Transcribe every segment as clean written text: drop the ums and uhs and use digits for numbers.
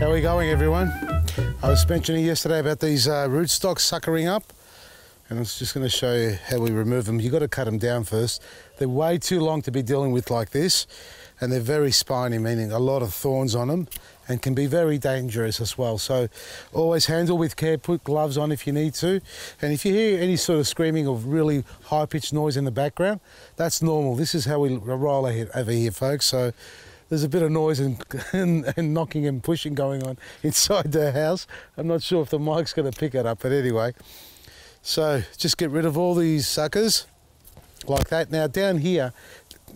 How are we going, everyone? I was mentioning yesterday about these rootstocks suckering up, and I was just going to show you how we remove them. You've got to cut them down first. They're way too long to be dealing with like this, and they're very spiny, meaning a lot of thorns on them, and can be very dangerous as well. So always handle with care, put gloves on if you need to. And if you hear any sort of screaming or really high-pitched noise in the background, that's normal. This is how we roll over here, folks. So there's a bit of noise and knocking and pushing going on inside the house. I'm not sure if the mic's going to pick it up, but anyway. So just get rid of all these suckers like that. Now down here,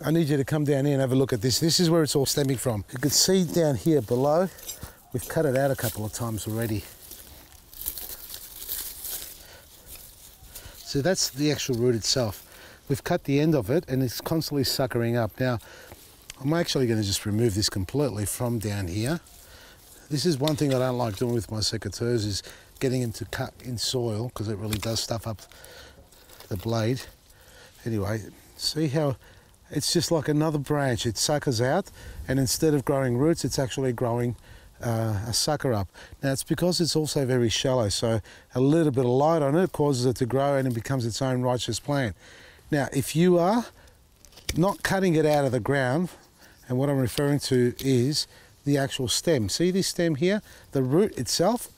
I need you to come down here and have a look at this. This is where it's all stemming from. You can see down here below, we've cut it out a couple of times already. So that's the actual root itself. We've cut the end of it and it's constantly suckering up. Now, I'm actually going to just remove this completely from down here. This is one thing I don't like doing with my secateurs, is getting them to cut in soil, because it really does stuff up the blade. Anyway, see how it's just like another branch. It suckers out, and instead of growing roots, it's actually growing a sucker up. Now it's because it's also very shallow, so a little bit of light on it causes it to grow and it becomes its own righteous plant. Now if you are not cutting it out of the ground, and what I'm referring to is the actual stem. See this stem here? The root itself?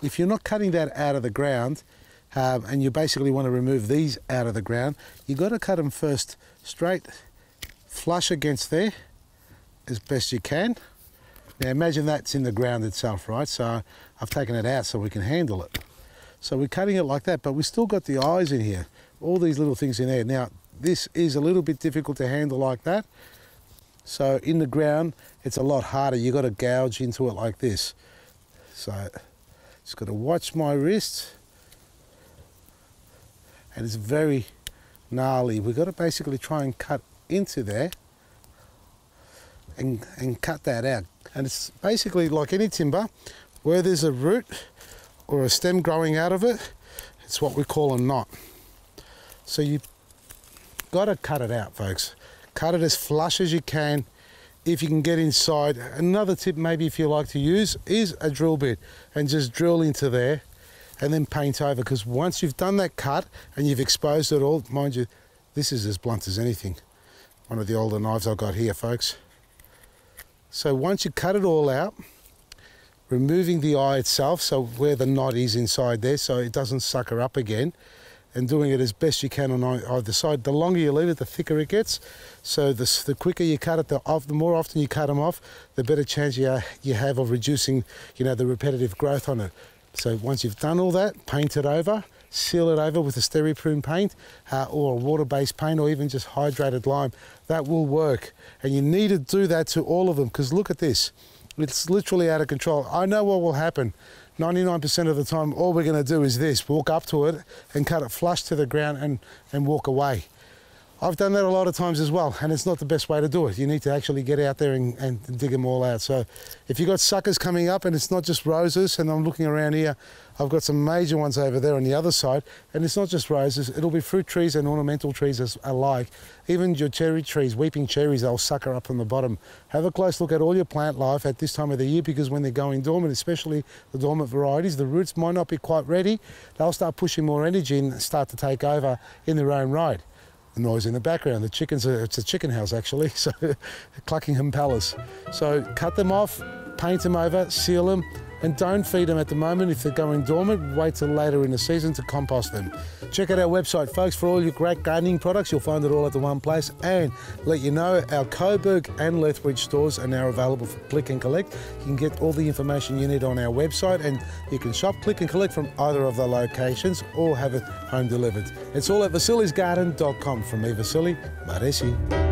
If you're not cutting that out of the ground, and you basically want to remove these out of the ground, you've got to cut them first straight, flush against there, as best you can. Now imagine that's in the ground itself, right? So I've taken it out so we can handle it. So we're cutting it like that, but we've still got the eyes in here, all these little things in there. Now, this is a little bit difficult to handle like that. So in the ground, it's a lot harder. You've got to gouge into it like this. So just got to watch my wrist. And it's very gnarly. We've got to basically try and cut into there and cut that out. And it's basically like any timber, where there's a root or a stem growing out of it, it's what we call a knot. So you've got to cut it out, folks. Cut it as flush as you can if you can get inside. Another tip maybe if you like to use is a drill bit, and just drill into there and then paint over, because once you've done that cut and you've exposed it all, mind you, this is as blunt as anything. One of the older knives I've got here, folks. So once you cut it all out, removing the eye itself, so where the knot is inside there, so it doesn't sucker up again, and doing it as best you can on either side. The longer you leave it, the thicker it gets. So the quicker you cut it, the more often you cut them off, the better chance you have of reducing, the repetitive growth on it. So once you've done all that, paint it over, seal it over with a Steri-Prune paint or a water-based paint, or even just hydrated lime. That will work. And you need to do that to all of them, because look at this. It's literally out of control. I know what will happen. 99% of the time, all we're going to do is this, walk up to it and cut it flush to the ground and walk away. I've done that a lot of times as well, and it's not the best way to do it. You need to actually get out there and dig them all out. So if you've got suckers coming up, and it's not just roses, and I'm looking around here, I've got some major ones over there on the other side, and it's not just roses, it'll be fruit trees and ornamental trees alike. Even your cherry trees, weeping cherries, they'll sucker up from the bottom. Have a close look at all your plant life at this time of the year, because when they're going dormant, especially the dormant varieties, the roots might not be quite ready. They'll start pushing more energy and start to take over in their own right. The noise in the background, the chickens, it's a chicken house actually, so clucking impalas. So cut them off, paint them over, seal them, and don't feed them at the moment. If they're going dormant, wait till later in the season to compost them. Check out our website, folks, for all your great gardening products. You'll find it all at the one place. And let you know, our Coburg and Lethbridge stores are now available for click and collect. You can get all the information you need on our website, and you can shop, click and collect from either of the locations, or have it home delivered. It's all at vasilisgarden.com. From me, Vasili, Maresi.